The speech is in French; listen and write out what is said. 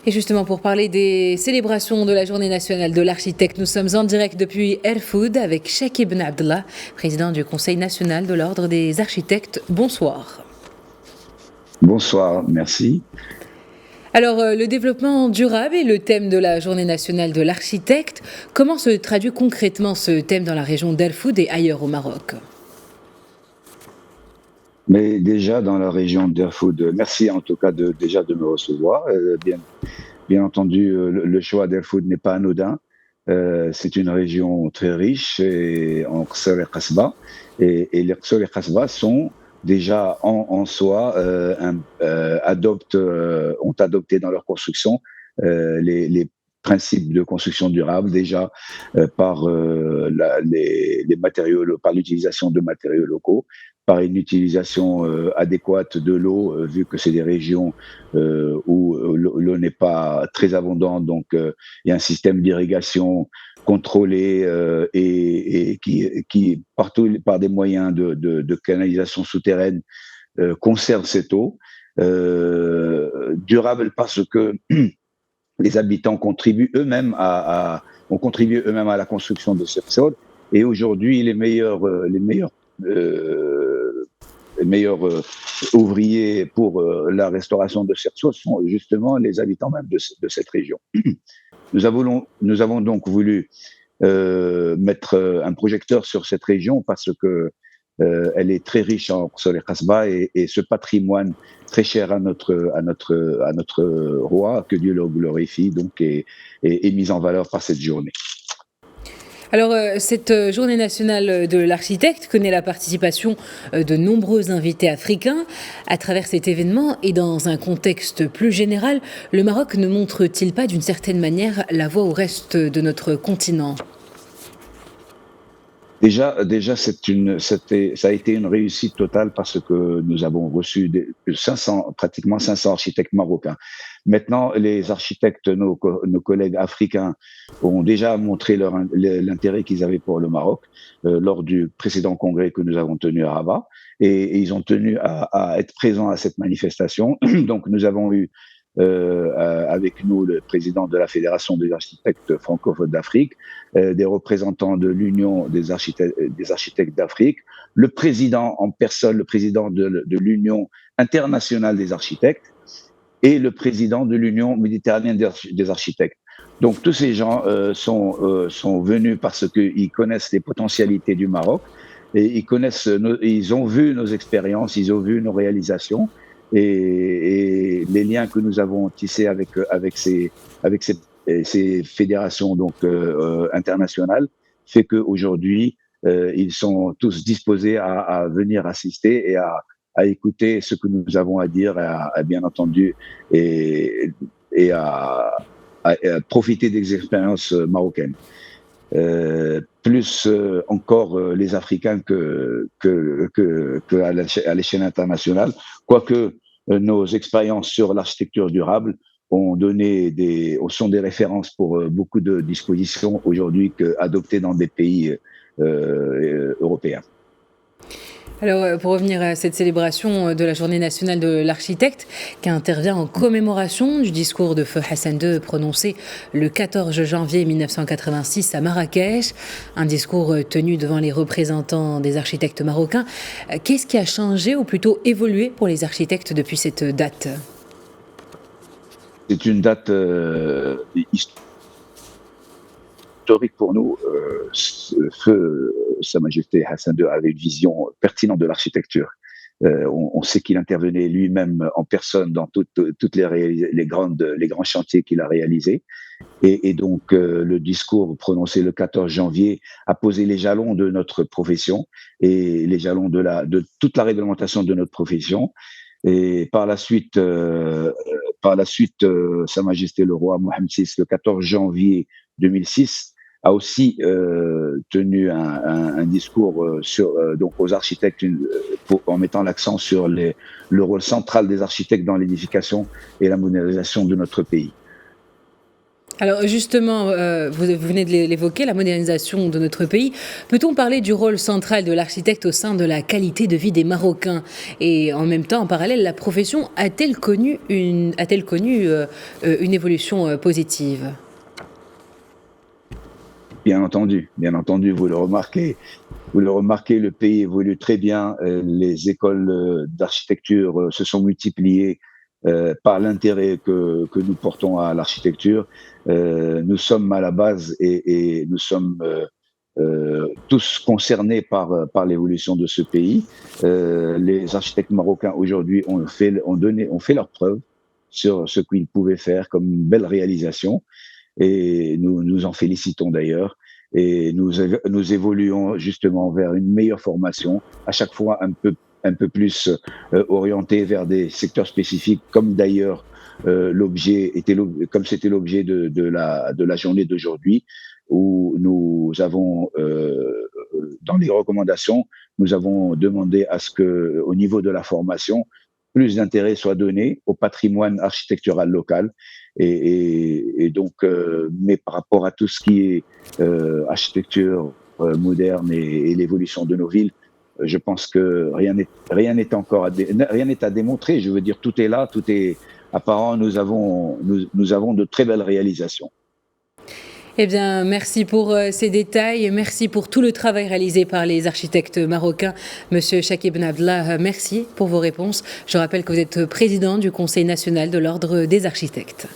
Et justement, pour parler des célébrations de la Journée nationale de l'architecte, nous sommes en direct depuis Erfoud avec Cheikh Ibn Abdallah, président du Conseil national de l'Ordre des architectes. Bonsoir. Bonsoir, merci. Alors, le développement durable est le thème de la Journée nationale de l'architecte. Comment se traduit concrètement ce thème dans la région d'Erfoud et ailleurs au Maroc? Mais déjà dans la région d'Erfoud, merci en tout cas déjà de me recevoir. Bien entendu, le choix d'Erfoud n'est pas anodin. C'est une région très riche en Qsor et Qasba. Et les Qsor et Qasba sont déjà en soi, ont adopté dans leur construction les principes de construction durable déjà par les matériaux, par l'utilisation de matériaux locaux, par une utilisation adéquate de l'eau, vu que c'est des régions où l'eau n'est pas très abondante, donc il y a un système d'irrigation contrôlé et qui partout par des moyens de canalisation souterraine conserve cette eau. Durable parce que les habitants contribuent eux-mêmes ont contribué eux-mêmes à la construction de ce sol. Et aujourd'hui, les meilleurs ouvriers pour la restauration de cette chose sont justement les habitants même de cette région. Nous avons donc voulu mettre un projecteur sur cette région parce que elle est très riche en Qsor et Qasba et ce patrimoine très cher à notre roi, que Dieu le glorifie, donc est mis en valeur par cette journée. Alors, cette Journée nationale de l'architecte connaît la participation de nombreux invités africains. À travers cet événement et dans un contexte plus général, le Maroc ne montre-t-il pas d'une certaine manière la voie au reste de notre continent ? Déjà, ça a été une réussite totale parce que nous avons reçu pratiquement 500 architectes marocains. Maintenant, les architectes, nos collègues africains, ont déjà montré l'intérêt qu'ils avaient pour le Maroc lors du précédent congrès que nous avons tenu à Rabat, et ils ont tenu à être présents à cette manifestation. Donc, nous avons eu avec nous le président de la Fédération des architectes francophones d'Afrique, des représentants de l'Union des architectes d'Afrique, le président en personne, le président de l'Union internationale des architectes et le président de l'Union méditerranéenne des architectes. Donc tous ces gens sont venus parce qu'ils connaissent les potentialités du Maroc et ils ont vu nos expériences, ils ont vu nos réalisations. Et les liens que nous avons tissés avec ces fédérations donc internationales fait qu'aujourd'hui ils sont tous disposés à venir assister et à écouter ce que nous avons à dire, bien entendu, et à profiter des expériences marocaines. Plus encore les Africains que à l'échelle internationale, quoique nos expériences sur l'architecture durable sont des références pour beaucoup de dispositions aujourd'hui adoptées dans des pays européens. Alors, pour revenir à cette célébration de la Journée nationale de l'architecte, qui intervient en commémoration du discours de Feu Hassan II prononcé le 14 janvier 1986 à Marrakech, un discours tenu devant les représentants des architectes marocains. Qu'est-ce qui a changé ou plutôt évolué pour les architectes depuis cette date ? C'est une date historique pour nous. Feu Sa Majesté Hassan II avait une vision pertinente de l'architecture. On sait qu'il intervenait lui-même en personne dans toutes les grands chantiers qu'il a réalisés. Et donc, le discours prononcé le 14 janvier a posé les jalons de notre profession et les jalons de toute la réglementation de notre profession. Et par la suite, Sa Majesté le roi Mohammed VI, le 14 janvier 2006, a aussi tenu un discours donc aux architectes en mettant l'accent sur le rôle central des architectes dans l'édification et la modernisation de notre pays. Alors justement, vous venez de l'évoquer, la modernisation de notre pays. Peut-on parler du rôle central de l'architecte au sein de la qualité de vie des Marocains? Et en même temps, en parallèle, la profession a-t-elle connu une évolution positive? Bien entendu, vous le remarquez, le pays évolue très bien. Les écoles d'architecture se sont multipliées par l'intérêt que nous portons à l'architecture. Nous sommes à la base et nous sommes tous concernés par l'évolution de ce pays. Les architectes marocains aujourd'hui ont fait leur preuve sur ce qu'ils pouvaient faire comme belle réalisation et nous nous en félicitons d'ailleurs. Et nous évoluons justement vers une meilleure formation, à chaque fois un peu plus orientée vers des secteurs spécifiques, comme d'ailleurs comme c'était l'objet de la journée d'aujourd'hui, où nous avons, dans les recommandations, nous avons demandé à ce que, au niveau de la formation, plus d'intérêt soit donné au patrimoine architectural local et donc, mais par rapport à tout ce qui est architecture moderne et l'évolution de nos villes, je pense que rien n'est encore rien n'est à démontrer. Je veux dire, tout est là, tout est apparent. Nous avons de très belles réalisations. Eh bien, merci pour ces détails et merci pour tout le travail réalisé par les architectes marocains. Monsieur Chakib Ben Abdallah, merci pour vos réponses. Je rappelle que vous êtes président du Conseil national de l'Ordre des architectes.